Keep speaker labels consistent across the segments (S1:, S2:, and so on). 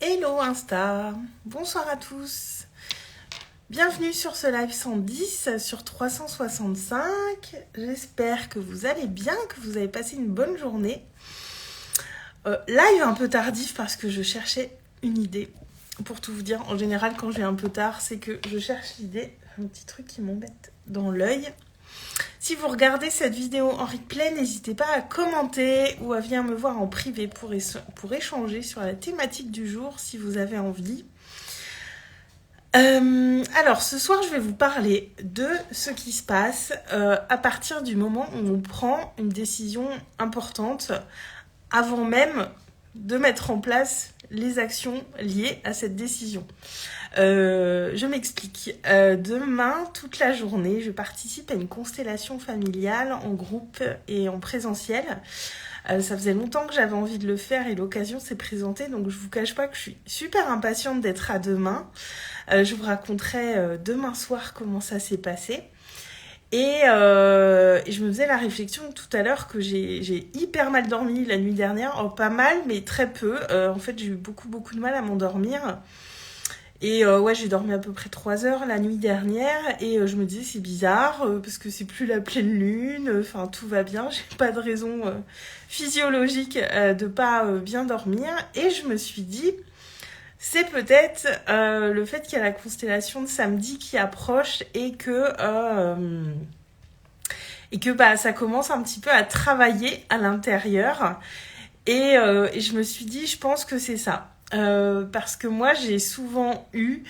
S1: Hello Insta, bonsoir à tous. Bienvenue sur ce live 110 sur 365. J'espère que vous allez bien, que vous avez passé une bonne journée. Live un peu tardif parce que je cherchais une idée. Pour tout vous dire, en général quand j'ai un peu tard, c'est que je cherche l'idée. Un petit truc qui m'embête dans l'œil. Si vous regardez cette vidéo en replay, n'hésitez pas à commenter ou à venir me voir en privé pour échanger sur la thématique du jour si vous avez envie. Alors, ce soir, je vais vous parler de ce qui se passe à partir du moment où on prend une décision importante avant même de mettre en place les actions liées à cette décision. Je m'explique. Demain, toute la journée, je participe à une constellation familiale en groupe et en présentiel. Ça faisait longtemps que j'avais envie de le faire et l'occasion s'est présentée, donc je vous cache pas que je suis super impatiente d'être à demain. Je vous raconterai demain soir comment ça s'est passé. Et je me faisais la réflexion tout à l'heure que j'ai hyper mal dormi la nuit dernière. Oh, pas mal, mais très peu. En fait, j'ai eu beaucoup de mal à m'endormir. Et ouais, j'ai dormi à peu près 3 heures la nuit dernière. Et je me disais, c'est bizarre, parce que c'est plus la pleine lune. Enfin, tout va bien. J'ai pas de raison physiologique de pas bien dormir. Et je me suis dit... C'est peut-être le fait qu'il y a la constellation de samedi qui approche et que ça commence un petit peu à travailler à l'intérieur. Et je me suis dit, je pense que c'est ça. Parce que moi, j'ai souvent eu,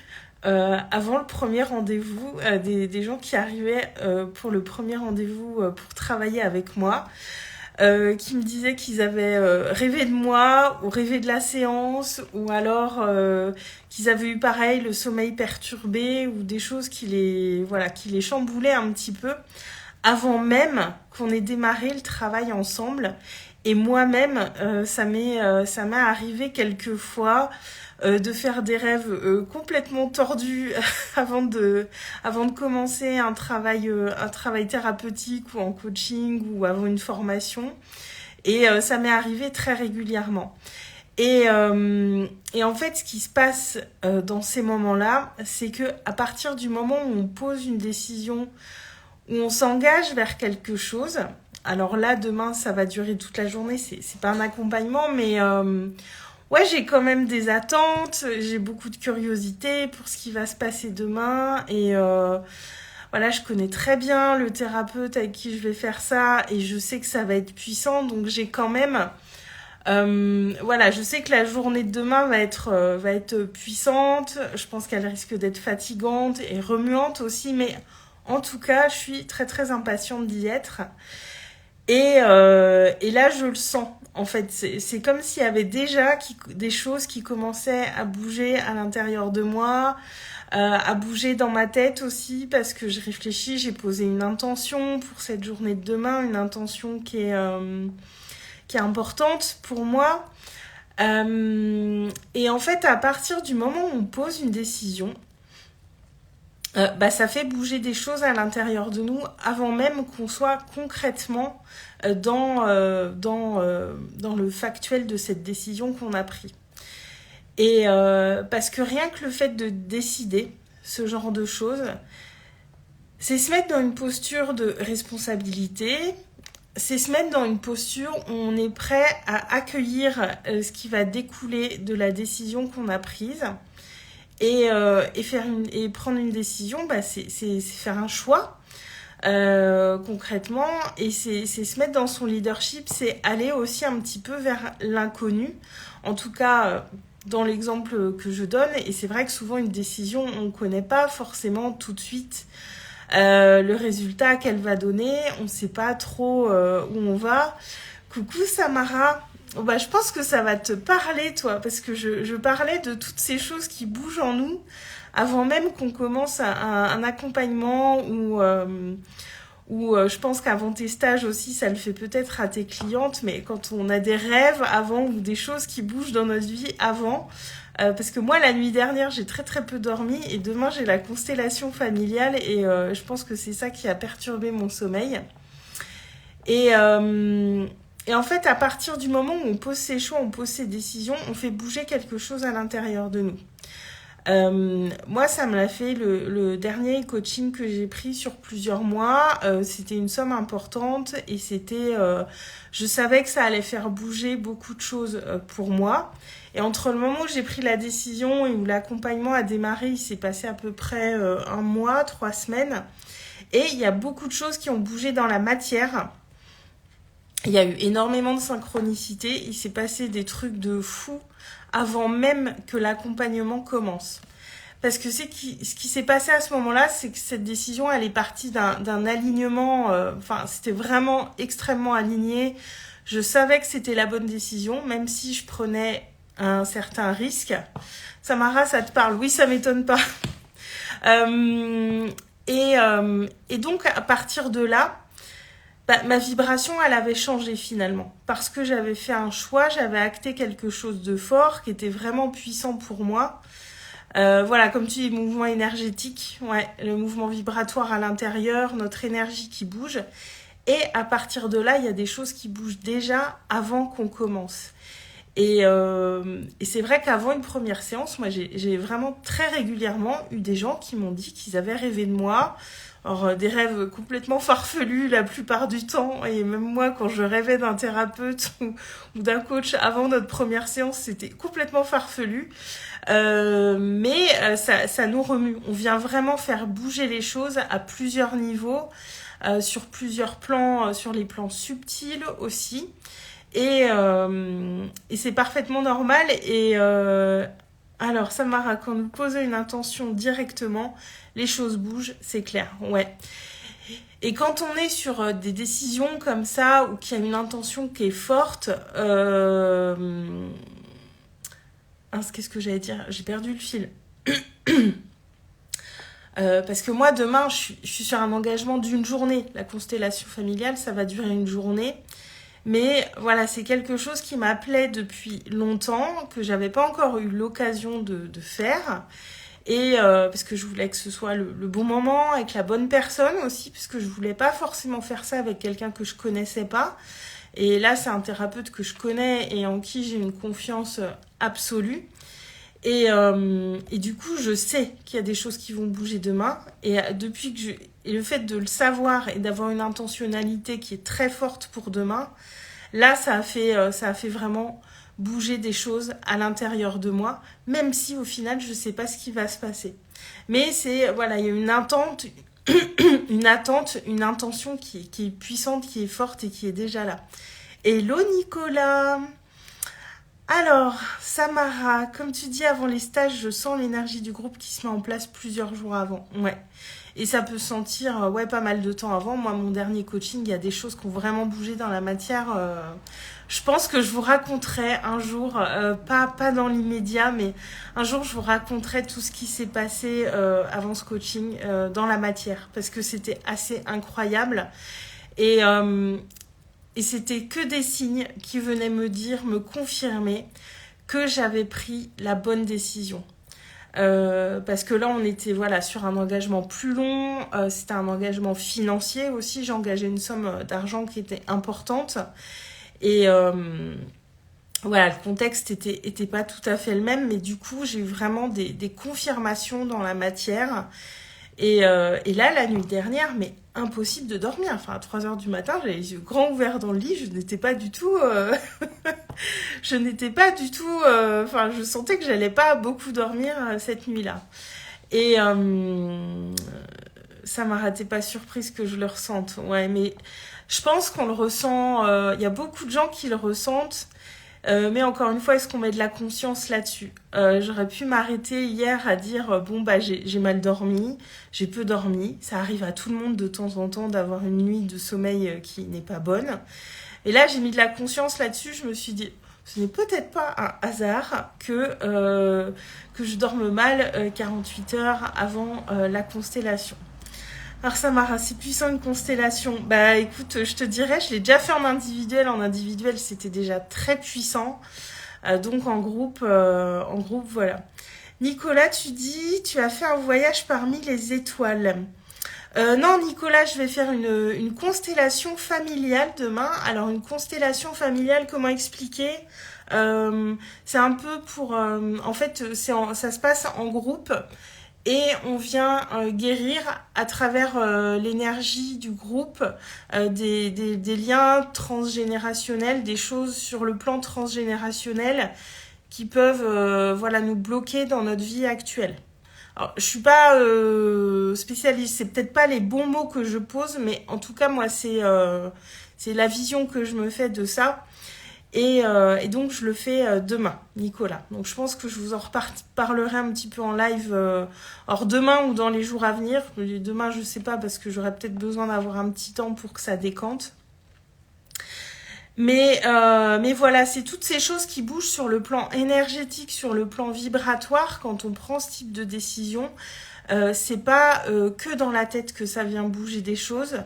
S1: avant le premier rendez-vous, des gens qui arrivaient pour le premier rendez-vous pour travailler avec moi. Qui me disaient qu'ils avaient rêvé de moi ou rêvé de la séance ou alors qu'ils avaient eu pareil le sommeil perturbé ou des choses qui les chamboulaient un petit peu avant même qu'on ait démarré le travail ensemble. Et moi-même, ça m'est arrivé quelques fois de faire des rêves complètement tordus avant de commencer un travail thérapeutique ou en coaching ou avant une formation. Et ça m'est arrivé très régulièrement. Et en fait, ce qui se passe dans ces moments-là, c'est que à partir du moment où on pose une décision, où on s'engage vers quelque chose, alors là, demain, ça va durer toute la journée, c'est pas un accompagnement, mais ouais, j'ai quand même des attentes, j'ai beaucoup de curiosité pour ce qui va se passer demain, et voilà, je connais très bien le thérapeute avec qui je vais faire ça, et je sais que ça va être puissant, donc j'ai quand même... voilà, je sais que la journée de demain va être puissante, je pense qu'elle risque d'être fatigante et remuante aussi, mais en tout cas, je suis très très impatiente d'y être. Et là, je le sens. En fait, c'est comme s'il y avait déjà des choses qui commençaient à bouger à l'intérieur de moi, à bouger dans ma tête aussi, parce que je réfléchis, j'ai posé une intention pour cette journée de demain, une intention qui est importante pour moi. Et en fait, à partir du moment où on pose une décision, ça fait bouger des choses à l'intérieur de nous avant même qu'on soit concrètement dans le factuel de cette décision qu'on a prise. Et parce que rien que le fait de décider ce genre de choses, c'est se mettre dans une posture de responsabilité, c'est se mettre dans une posture où on est prêt à accueillir ce qui va découler de la décision qu'on a prise. Et prendre une décision, c'est faire un choix concrètement, et c'est se mettre dans son leadership, c'est aller aussi un petit peu vers l'inconnu, en tout cas dans l'exemple que je donne. Et c'est vrai que souvent une décision, on ne connaît pas forcément tout de suite le résultat qu'elle va donner, on ne sait pas trop où on va. Coucou Samara. Je pense que ça va te parler, toi, parce que je parlais de toutes ces choses qui bougent en nous avant même qu'on commence un accompagnement ou je pense qu'avant tes stages aussi, ça le fait peut-être à tes clientes, mais quand on a des rêves avant ou des choses qui bougent dans notre vie avant, parce que moi, la nuit dernière, j'ai très très peu dormi et demain, j'ai la constellation familiale et je pense que c'est ça qui a perturbé mon sommeil. Et en fait, à partir du moment où on pose ses choix, on pose ses décisions, on fait bouger quelque chose à l'intérieur de nous. Moi, ça me l'a fait le dernier coaching que j'ai pris sur plusieurs mois. C'était une somme importante et je savais que ça allait faire bouger beaucoup de choses pour moi. Et entre le moment où j'ai pris la décision et où l'accompagnement a démarré, il s'est passé à peu près un mois, 3 semaines. Et il y a beaucoup de choses qui ont bougé dans la matière. Il y a eu énormément de synchronicité. Il s'est passé des trucs de fou avant même que l'accompagnement commence. Parce que ce qui s'est passé à ce moment-là, c'est que cette décision, elle est partie d'un alignement, c'était vraiment extrêmement aligné. Je savais que c'était la bonne décision, même si je prenais un certain risque. Samara, ça te parle? Oui, ça m'étonne pas. Et donc, à partir de là, ma vibration, elle avait changé finalement. Parce que j'avais fait un choix, j'avais acté quelque chose de fort, qui était vraiment puissant pour moi. Voilà, comme tu dis, mouvement énergétique, ouais, le mouvement vibratoire à l'intérieur, notre énergie qui bouge. Et à partir de là, il y a des choses qui bougent déjà avant qu'on commence. Et c'est vrai qu'avant une première séance, moi, j'ai vraiment très régulièrement eu des gens qui m'ont dit qu'ils avaient rêvé de moi. Alors, des rêves complètement farfelus la plupart du temps. Et même moi, quand je rêvais d'un thérapeute ou d'un coach avant notre première séance, c'était complètement farfelu. Mais ça nous remue. On vient vraiment faire bouger les choses à plusieurs niveaux, sur plusieurs plans, sur les plans subtils aussi. Et c'est parfaitement normal. Et alors, Samara, quand nous posons une intention directement, les choses bougent, c'est clair, ouais. Et quand on est sur des décisions comme ça, ou qu'il y a une intention qui est forte, qu'est-ce que j'allais dire? J'ai perdu le fil. Parce que moi, demain, je suis sur un engagement d'une journée. La constellation familiale, ça va durer une journée. Mais voilà, c'est quelque chose qui m'appelait depuis longtemps, que j'avais pas encore eu l'occasion de faire. Et parce que je voulais que ce soit le bon moment, avec la bonne personne aussi, parce que je voulais pas forcément faire ça avec quelqu'un que je connaissais pas. Et là, c'est un thérapeute que je connais et en qui j'ai une confiance absolue. Et du coup, je sais qu'il y a des choses qui vont bouger demain. Et et le fait de le savoir et d'avoir une intentionnalité qui est très forte pour demain, là, ça a fait vraiment bouger des choses à l'intérieur de moi, même si au final, je ne sais pas ce qui va se passer. Mais voilà, il y a une attente, une intention qui est puissante, qui est forte et qui est déjà là. Hello Nicolas! Alors, Samara, comme tu dis, avant les stages, je sens l'énergie du groupe qui se met en place plusieurs jours avant. Ouais. Et ça peut sentir pas mal de temps avant. Moi, mon dernier coaching, il y a des choses qui ont vraiment bougé dans la matière. Je pense que je vous raconterai un jour, pas dans l'immédiat, mais un jour, je vous raconterai tout ce qui s'est passé avant ce coaching dans la matière. Parce que c'était assez incroyable. Et c'était que des signes qui venaient me confirmer que j'avais pris la bonne décision. Parce que là, on était sur un engagement plus long. C'était un engagement financier aussi. J'engageais une somme d'argent qui était importante. Et le contexte était pas tout à fait le même. Mais du coup, j'ai eu vraiment des confirmations dans la matière. Et là, la nuit dernière, mais impossible de dormir. Enfin, à 3h du matin, j'avais les yeux grands ouverts dans le lit. Je n'étais pas du tout... je sentais que j'allais pas beaucoup dormir cette nuit-là. Et ça m'a raté pas surprise que je le ressente. Ouais, mais je pense qu'on le ressent... Il y a beaucoup de gens qui le ressentent. Mais encore une fois, est-ce qu'on met de la conscience là-dessus? J'aurais pu m'arrêter hier à dire j'ai mal dormi, j'ai peu dormi. Ça arrive à tout le monde de temps en temps d'avoir une nuit de sommeil qui n'est pas bonne. Et là, j'ai mis de la conscience là-dessus. Je me suis dit, ce n'est peut-être pas un hasard que je dorme mal 48 heures avant la constellation. Alors Samara, c'est puissant une constellation. Bah écoute, je te dirais, je l'ai déjà fait en individuel. En individuel, c'était déjà très puissant. Donc en groupe, voilà. Nicolas, tu dis, tu as fait un voyage parmi les étoiles. Non, Nicolas, je vais faire une constellation familiale demain. Alors, une constellation familiale, comment expliquer? C'est un peu pour... en fait, ça se passe en groupe et on vient guérir à travers l'énergie du groupe des liens transgénérationnels, des choses sur le plan transgénérationnel qui peuvent voilà, nous bloquer dans notre vie actuelle. Alors, je suis pas spécialiste, c'est peut-être pas les bons mots que je pose, mais en tout cas, moi, c'est la vision que je me fais de ça. Et donc, je le fais demain, Nicolas. Donc, je pense que je vous en reparlerai un petit peu en live, alors demain ou dans les jours à venir. Demain, je sais pas, parce que j'aurais peut-être besoin d'avoir un petit temps pour que ça décante. Mais voilà, c'est toutes ces choses qui bougent sur le plan énergétique, sur le plan vibratoire, quand on prend ce type de décision. C'est pas que dans la tête que ça vient bouger des choses,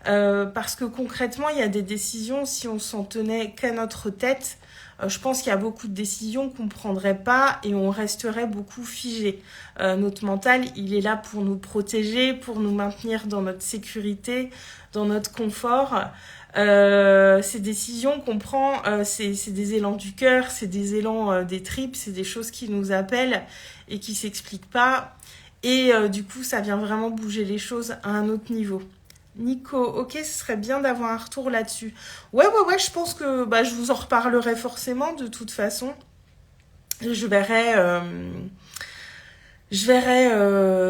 S1: parce que concrètement, il y a des décisions, si on s'en tenait qu'à notre tête, je pense qu'il y a beaucoup de décisions qu'on ne prendrait pas et on resterait beaucoup figé. Notre mental, il est là pour nous protéger, pour nous maintenir dans notre sécurité, dans notre confort. Ces décisions qu'on prend, c'est des élans du cœur, c'est des élans des tripes, c'est des choses qui nous appellent et qui s'expliquent pas. Et du coup, ça vient vraiment bouger les choses à un autre niveau. Nico, ok, ce serait bien d'avoir un retour là-dessus. Ouais, je pense que je vous en reparlerai forcément de toute façon. Je verrai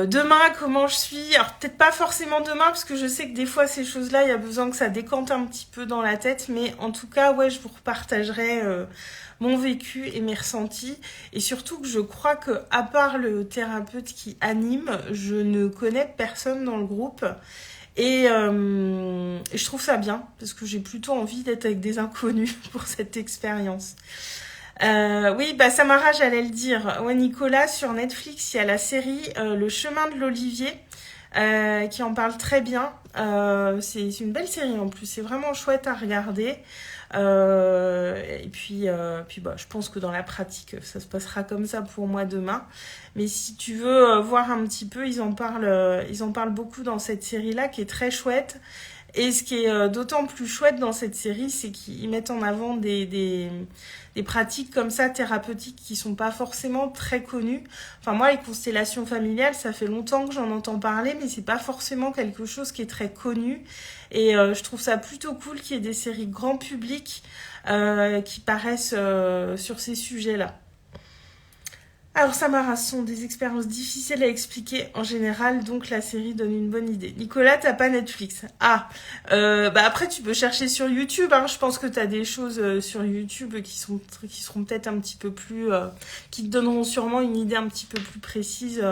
S1: demain comment je suis. Alors peut-être pas forcément demain, parce que je sais que des fois ces choses-là, il y a besoin que ça décante un petit peu dans la tête. Mais en tout cas, ouais, je vous repartagerai mon vécu et mes ressentis. Et surtout que je crois que, à part le thérapeute qui anime, je ne connais personne dans le groupe. Et je trouve ça bien, parce que j'ai plutôt envie d'être avec des inconnus pour cette expérience. Oui, Samara, j'allais le dire. Ouais, Nicolas, sur Netflix, il y a la série Le chemin de l'Olivier qui en parle très bien. C'est une belle série en plus, c'est vraiment chouette à regarder. Et puis, je pense que dans la pratique, ça se passera comme ça pour moi demain. Mais si tu veux voir un petit peu, ils en parlent beaucoup dans cette série-là qui est très chouette. Et ce qui est d'autant plus chouette dans cette série, c'est qu'ils mettent en avant des pratiques comme ça, thérapeutiques, qui sont pas forcément très connues. Enfin, moi, les constellations familiales, ça fait longtemps que j'en entends parler, mais c'est pas forcément quelque chose qui est très connu. Et je trouve ça plutôt cool qu'il y ait des séries grand public qui paraissent sur ces sujets-là. Alors Samara, ce sont des expériences difficiles à expliquer en général, donc la série donne une bonne idée. Nicolas, t'as pas Netflix? Ah, après tu peux chercher sur YouTube, hein. Je pense que t'as des choses sur YouTube qui seront peut-être un petit peu plus... qui te donneront sûrement une idée un petit peu plus précise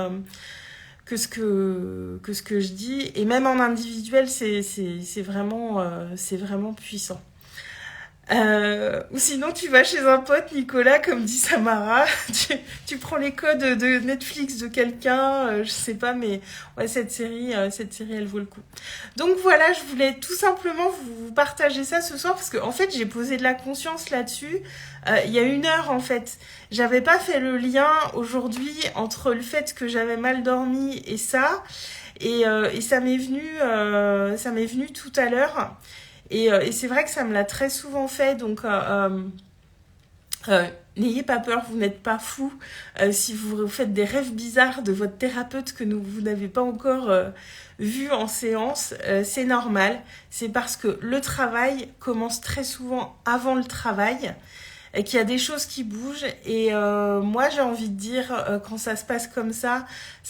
S1: que ce que je dis. Et même en individuel, c'est vraiment puissant. Ou sinon tu vas chez un pote, Nicolas, comme dit Samara, tu prends les codes de Netflix de quelqu'un, je sais pas, mais ouais, cette série elle vaut le coup. Donc voilà, je voulais tout simplement vous partager ça ce soir, parce que en fait j'ai posé de la conscience là-dessus il y a 1 heure en fait. J'avais pas fait le lien aujourd'hui entre le fait que j'avais mal dormi et ça, et ça m'est venu tout à l'heure. Et c'est vrai que ça me l'a très souvent fait, donc n'ayez pas peur, vous n'êtes pas fou. Si vous faites des rêves bizarres de votre thérapeute que vous n'avez pas encore vu en séance, c'est normal. C'est parce que le travail commence très souvent avant le travail, et qu'il y a des choses qui bougent. Et moi, j'ai envie de dire, quand ça se passe comme ça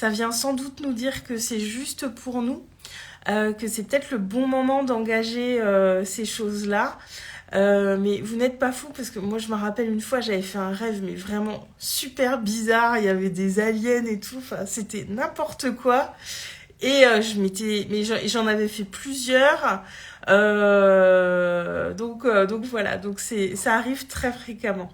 S1: vient sans doute nous dire que c'est juste pour nous. Que c'est peut-être le bon moment d'engager ces choses-là. Mais vous n'êtes pas fous, parce que moi je me rappelle une fois j'avais fait un rêve mais vraiment super bizarre, il y avait des aliens et tout, enfin c'était n'importe quoi. Et j'en avais fait plusieurs. Donc voilà, donc ça arrive très fréquemment.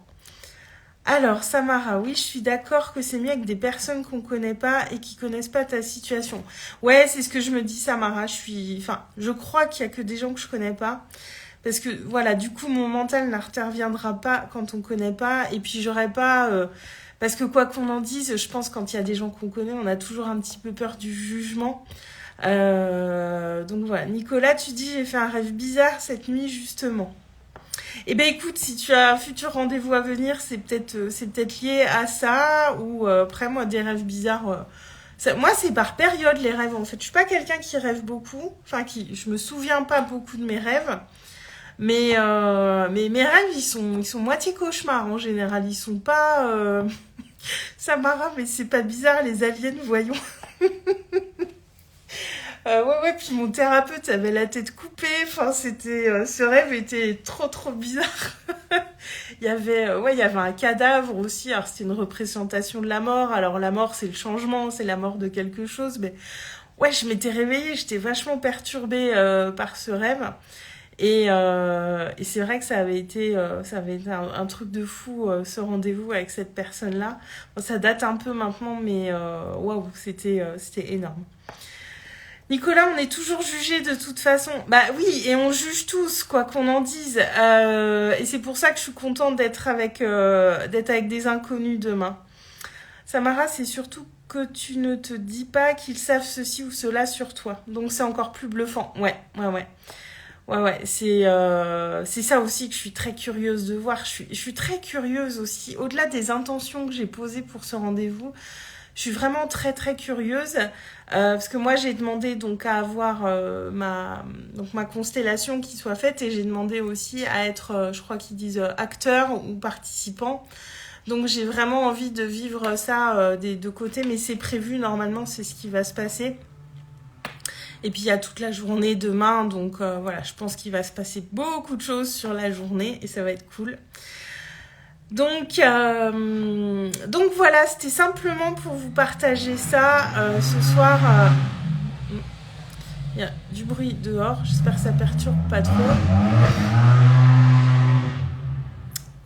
S1: Alors, Samara, oui, je suis d'accord que c'est mieux avec des personnes qu'on connaît pas et qui connaissent pas ta situation. Ouais, c'est ce que je me dis, Samara. Je crois qu'il y a que des gens que je connais pas. Parce que, voilà, du coup, mon mental n'interviendra pas quand on connaît pas. Et puis, j'aurais pas... parce que quoi qu'on en dise, je pense quand il y a des gens qu'on connaît, on a toujours un petit peu peur du jugement. Donc voilà. Nicolas, tu dis j'ai fait un rêve bizarre cette nuit justement. Eh ben écoute, si tu as un futur rendez-vous à venir, c'est peut-être lié à ça ou après moi des rêves bizarres. Moi c'est par période les rêves en fait. Je suis pas quelqu'un qui rêve beaucoup, enfin je me souviens pas beaucoup de mes rêves, mais mes rêves ils sont moitié cauchemars en général. Ils sont pas Samara, mais c'est pas bizarre les aliens, voyons. Ouais, puis mon thérapeute avait la tête coupée. Enfin, ce rêve était trop, trop bizarre. Il y avait un cadavre aussi. Alors, c'était une représentation de la mort. Alors, la mort, c'est le changement, c'est la mort de quelque chose. Mais ouais, je m'étais réveillée, j'étais vachement perturbée par ce rêve. Et c'est vrai que ça avait été un truc de fou, ce rendez-vous avec cette personne-là. Bon, ça date un peu maintenant, mais waouh, c'était énorme. Nicolas, on est toujours jugé de toute façon. Bah oui, et on juge tous, quoi qu'on en dise. Et c'est pour ça que je suis contente d'être avec des inconnus demain. Samara, c'est surtout que tu ne te dis pas qu'ils savent ceci ou cela sur toi. Donc c'est encore plus bluffant. Ouais, ouais, ouais. Ouais, ouais, c'est ça aussi que je suis très curieuse de voir. Je suis très curieuse aussi, au-delà des intentions que j'ai posées pour ce rendez-vous. Je suis vraiment très très curieuse parce que moi j'ai demandé donc à avoir ma constellation qui soit faite et j'ai demandé aussi à être, je crois qu'ils disent acteur ou participant. Donc j'ai vraiment envie de vivre ça des deux côtés, mais c'est prévu normalement, c'est ce qui va se passer. Et puis il y a toute la journée demain, donc voilà, je pense qu'il va se passer beaucoup de choses sur la journée et ça va être cool. Donc voilà, c'était simplement pour vous partager ça ce soir. Il y a du bruit dehors, j'espère que ça perturbe pas trop.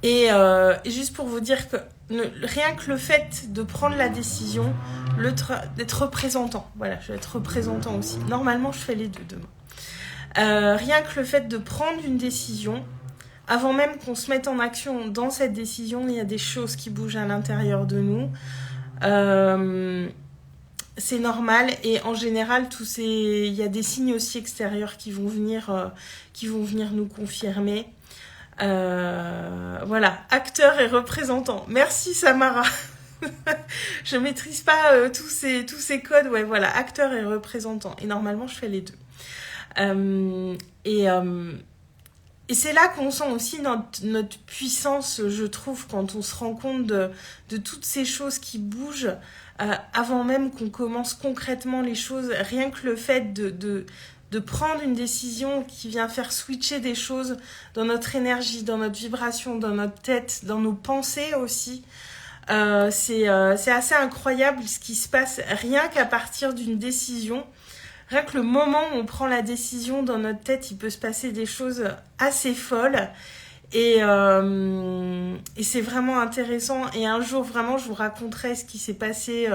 S1: Et juste pour vous dire que rien que le fait de prendre la décision, d'être représentant, voilà, je vais être représentant aussi. Normalement, je fais les deux demain. Rien que le fait de prendre une décision, avant même qu'on se mette en action dans cette décision, il y a des choses qui bougent à l'intérieur de nous. C'est normal et en général, il y a des signes aussi extérieurs qui vont venir nous confirmer. Voilà, acteur et représentant. Merci Samara. Je maîtrise pas tous ces codes. Ouais, voilà, acteur et représentant. Et normalement, je fais les deux. Et c'est là qu'on sent aussi notre puissance, je trouve, quand on se rend compte de toutes ces choses qui bougent avant même qu'on commence concrètement les choses. Rien que le fait de prendre une décision qui vient faire switcher des choses dans notre énergie, dans notre vibration, dans notre tête, dans nos pensées aussi. C'est assez incroyable ce qui se passe rien qu'à partir d'une décision. Rien que le moment où on prend la décision dans notre tête, il peut se passer des choses assez folles. Et c'est vraiment intéressant. Et un jour, vraiment, je vous raconterai ce qui s'est passé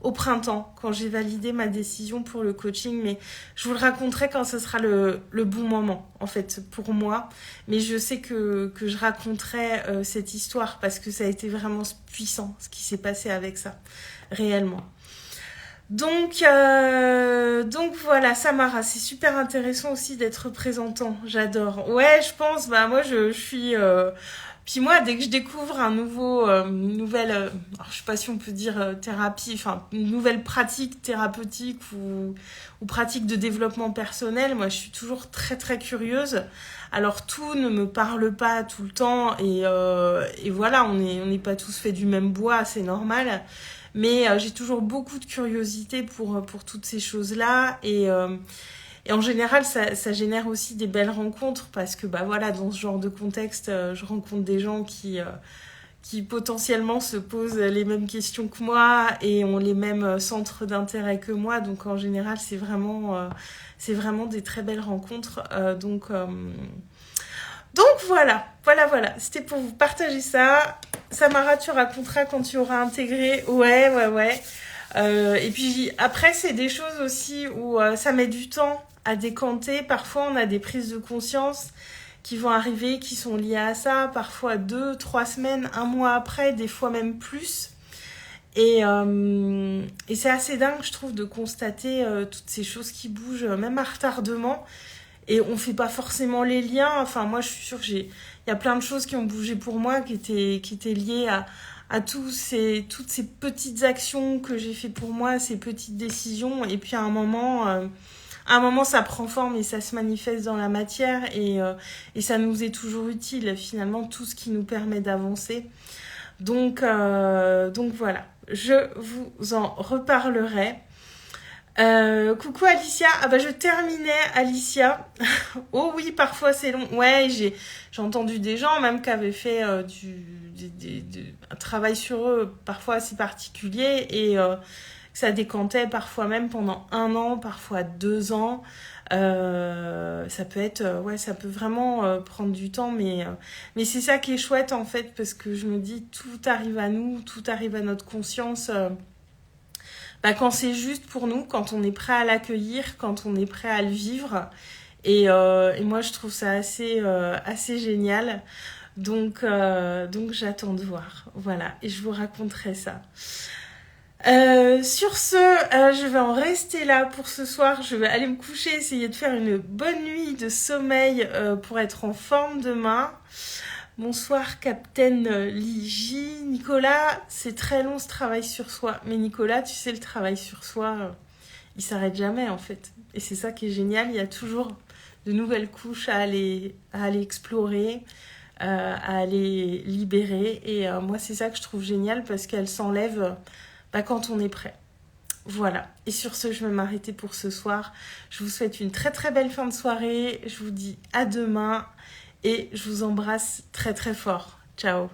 S1: au printemps, quand j'ai validé ma décision pour le coaching. Mais je vous le raconterai quand ce sera le bon moment, en fait, pour moi. Mais je sais que je raconterai cette histoire parce que ça a été vraiment puissant, ce qui s'est passé avec ça, réellement. Donc voilà, Samara, c'est super intéressant aussi d'être représentant, j'adore. Ouais, je pense, moi je suis... Puis moi, dès que je découvre une nouvelle, alors je sais pas si on peut dire thérapie, enfin une nouvelle pratique thérapeutique ou pratique de développement personnel, moi je suis toujours très très curieuse. Alors tout ne me parle pas tout le temps et voilà, on n'est pas tous faits du même bois, c'est normal. Mais j'ai toujours beaucoup de curiosité pour toutes ces choses-là. Et en général, ça génère aussi des belles rencontres parce que voilà, dans ce genre de contexte, je rencontre des gens qui potentiellement se posent les mêmes questions que moi et ont les mêmes centres d'intérêt que moi. Donc en général, c'est vraiment des très belles rencontres. Donc voilà. C'était pour vous partager ça. Samara, tu raconteras quand tu auras intégré. Ouais. Et puis après, c'est des choses aussi où ça met du temps à décanter. Parfois, on a des prises de conscience qui vont arriver, qui sont liées à ça. Parfois 2, 3 semaines, un mois après, des fois même plus. Et c'est assez dingue, je trouve, de constater toutes ces choses qui bougent, même à retardement. Et on fait pas forcément les liens. Enfin, moi, je suis sûre que il y a plein de choses qui ont bougé pour moi, qui étaient liées à toutes ces petites actions que j'ai fait pour moi, ces petites décisions. Et puis, à un moment, ça prend forme et ça se manifeste dans la matière. Et ça nous est toujours utile, finalement, tout ce qui nous permet d'avancer. Donc voilà, je vous en reparlerai. Coucou Alicia. Ah bah je terminais Alicia. Oh oui, parfois c'est long. Ouais, j'ai entendu des gens même qui avaient fait un travail sur eux parfois assez particulier et que ça décantait parfois même pendant 1 an, parfois 2 ans. Ça peut être ouais, ça peut vraiment prendre du temps, mais c'est ça qui est chouette en fait, parce que je me dis tout arrive à nous, tout arrive à notre conscience. Quand c'est juste pour nous, quand on est prêt à l'accueillir, quand on est prêt à le vivre. Et moi, je trouve ça assez génial. Donc j'attends de voir. Voilà, et je vous raconterai ça. Sur ce, je vais en rester là pour ce soir. Je vais aller me coucher, essayer de faire une bonne nuit de sommeil pour être en forme demain. Bonsoir Captain Ligi. Nicolas, c'est très long ce travail sur soi. Mais Nicolas, tu sais, le travail sur soi, il s'arrête jamais en fait. Et c'est ça qui est génial, il y a toujours de nouvelles couches à aller explorer, à aller libérer. Et moi, c'est ça que je trouve génial, parce qu'elle s'enlève quand on est prêt. Voilà. Et sur ce, je vais m'arrêter pour ce soir. Je vous souhaite une très très belle fin de soirée. Je vous dis à demain. Et je vous embrasse très très fort. Ciao.